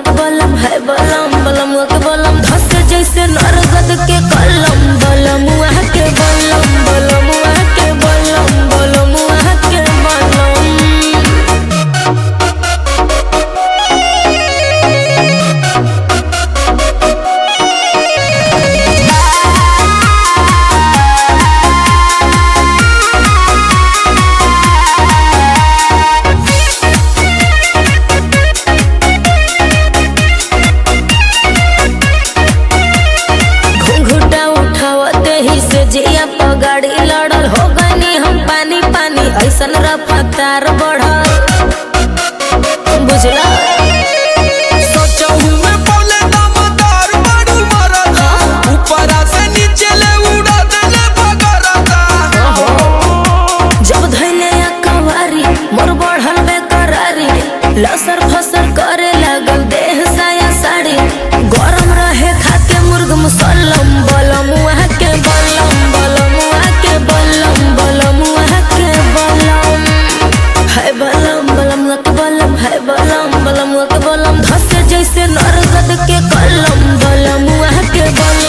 के बलम है बलम बलम के बलम धस जैसे नरगद के कलम बलम के बलम बलम के बलम बलम के बलम। जिया पगाड़ी लड़ल हो गनी हम पानी पानी ऐसन रफ्तार बढ़ल बुझला सोचहु में बोले दमदार बड़ू मरदा ऊपरा से नीचे ले उड़ा देले बगरदा जब धैले कवारी मोर बढ़ल बेकरारी लसर फसर करे लागल देह साया साड़ी गरम रहे खाके मुर्ग मुसल्लम बलम के बलम बलम के बलम बलम के बलम है बलम बलम के बलम है बलम बलम के बलम धस जैसे नरगद के कलम बलम के बलम।